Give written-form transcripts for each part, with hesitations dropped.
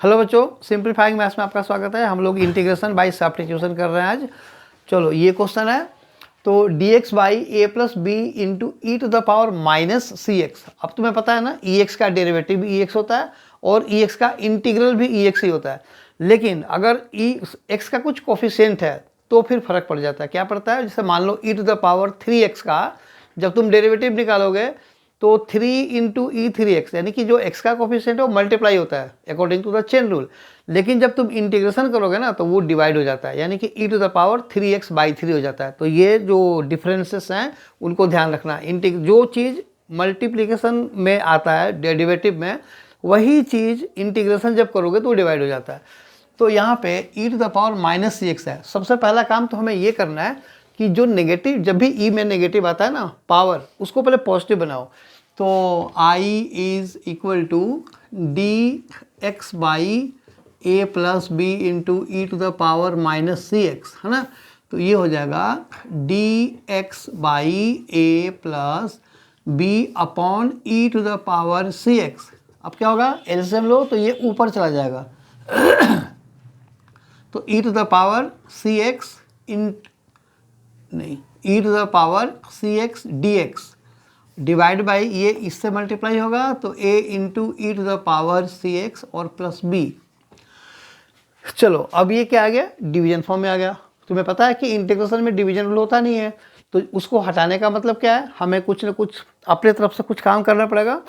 Hello बच्चों, simplifying maths में आपका स्वागत है। हम लोग इंटीग्रेशन बाय सब्स्टिट्यूशन कर रहे हैं आज। चलो ये क्वेश्चन है, तो dx by A plus B into E to the power minus C X. अब तुम्हें पता है ना, ई एक्स का डेरिवेटिव भी ई एक्स होता है और ई एक्स का इंटीग्रल भी ई एक्स ही होता है। लेकिन अगर ई एक्स का कुछ कोफिशिएंट है तो फिर फर्क पड़ जाता है। क्या पड़ता है? जैसे मान लो ई टू द पावर 3x का जब तुम डेरिवेटिव निकालोगे तो 3 इंटू ई 3x, यानी कि जो x का कोफिशिएंट है वो मल्टीप्लाई होता है according to the chain rule. लेकिन जब तुम इंटीग्रेशन करोगे ना तो वो डिवाइड हो जाता है, यानी कि E to the power 3x by 3 हो जाता है। तो ये जो डिफरेंसेस हैं उनको ध्यान रखना। जो चीज़ मल्टीप्लिकेशन में आता है डेरिवेटिव में, वही चीज़ इंटीग्रेशन जब करोगे तो डिवाइड हो जाता है। तो यहाँ पे E to the power minus C X है। सबसे पहला काम तो हमें ये करना है कि जो नेगेटिव, जब भी ई में नेगेटिव आता है ना पावर, उसको पहले पॉजिटिव बनाओ। तो i is equal to D X by A plus B into E to the power minus C X, है ना। तो ये हो जाएगा D X by A plus B upon E to the power C X. अब क्या होगा? LCM लो तो ये ऊपर चला जाएगा तो E to the power C X E to the power C X D X divide by ये इससे मल्टीप्लाई होगा तो a into E to the power C X और प्लस b। चलो अब ये क्या आ गया? डिवीजन फॉर्म में आ गया। तुम्हें पता है कि इंटीग्रेशन में डिवीजन रूल होता नहीं है, तो उसको हटाने का मतलब क्या है? हमें कुछ न कुछ अपने तरफ से कुछ काम करना पड़ेगा।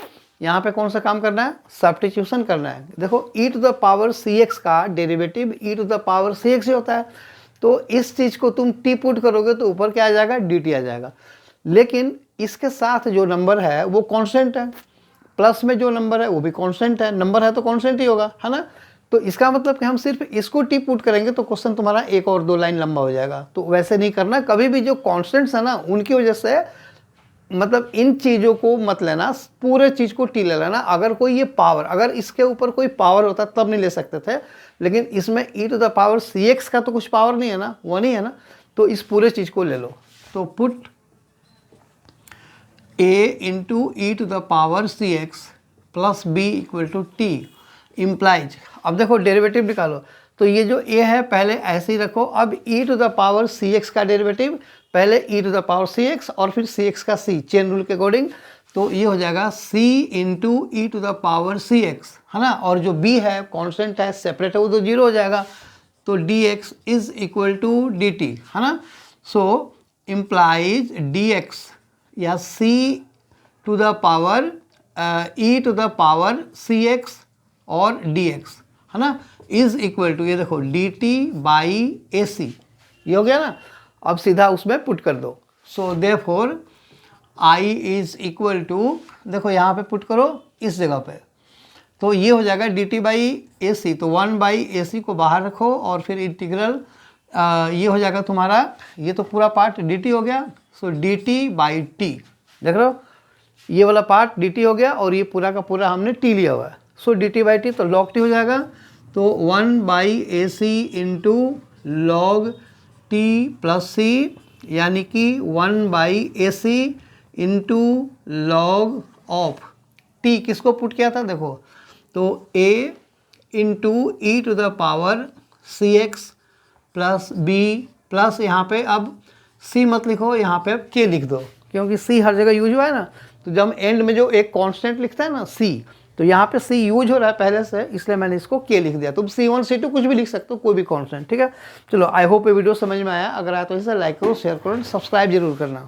यहाँ पे कौन सा काम करना है? सब्स्टिट्यूशन करना है। देखो E to the power C X का derivative E to the power C X ही होता है। तो इस चीज़ को तुम टी पुट करोगे तो ऊपर क्या आ जाएगा? डी टी आ जाएगा। लेकिन इसके साथ जो नंबर है वो कांस्टेंट है, प्लस में जो नंबर है वो भी कांस्टेंट है। नंबर है तो कांस्टेंट ही होगा, है ना। तो इसका मतलब कि हम सिर्फ इसको टी पुट करेंगे तो क्वेश्चन तुम्हारा एक और दो लाइन लंबा हो जाएगा। तो वैसे नहीं करना कभी भी। जो कांस्टेंट्स है ना उनकी वजह से, मतलब इन चीज़ों को मत लेना, पूरे चीज़ को टी ले लेना। अगर कोई ये पावर, अगर इसके ऊपर कोई पावर होता तब नहीं ले सकते थे, लेकिन इसमें E to the power C X का तो कुछ पावर नहीं है ना, वो नहीं है ना, तो इस पूरे चीज़ को ले लो। तो put a into E to the power C X plus B equal to T implies. अब देखो डेरिवेटिव निकालो, तो ये जो a है पहले ऐसे ही रखो। अब e to the power C X का डेरिवेटिव पहले e to the power C X और फिर सी एक्स का c, चेन रूल के अकॉर्डिंग। तो ये हो जाएगा c into E to the power C X, है ना। और जो b है कांस्टेंट है, सेपरेट है, वो तो जीरो हो जाएगा। तो dx is equal to dt, है ना। सो इम्प्लाइज dx या c to the power e to the power C X और dx, है ना, इज इक्वल टू, ये देखो dt बाई ए सी, ये हो गया ना। अब सीधा उसमें पुट कर दो। So therefore i is equal to, देखो यहाँ पे पुट करो इस जगह पे, तो ये हो जाएगा dt बाई ए सी। तो 1 बाई ए सी को बाहर रखो और फिर इंटीग्रल ये हो जाएगा तुम्हारा, ये तो पूरा पार्ट dt हो गया। सो dt बाई टी, देख रहे हो, ये वाला पार्ट dt हो गया और ये पूरा का पूरा हमने t लिया हुआ है। सो dt बाई टी, तो log t हो जाएगा। तो 1 by A C into log T plus C, यानी कि 1 by A C into log of t। किसको पुट किया था? देखो, तो a into E to the power C X plus B plus, यहाँ पे अब c मत लिखो, यहाँ पे अब k लिख दो, क्योंकि c हर जगह यूज हुआ है ना। तो जब एंड में जो एक कांस्टेंट लिखता है ना c, तो यहाँ पे c यूज हो रहा है पहले से, इसलिए मैंने इसको k लिख दिया। तुम c1 c2 कुछ भी लिख सकते हो, कोई भी कांस्टेंट, ठीक है। चलो आई होप ये वीडियो समझ में आया। अगर आया तो इसे लाइक करो, शेयर करो, सब्सक्राइब जरूर करना।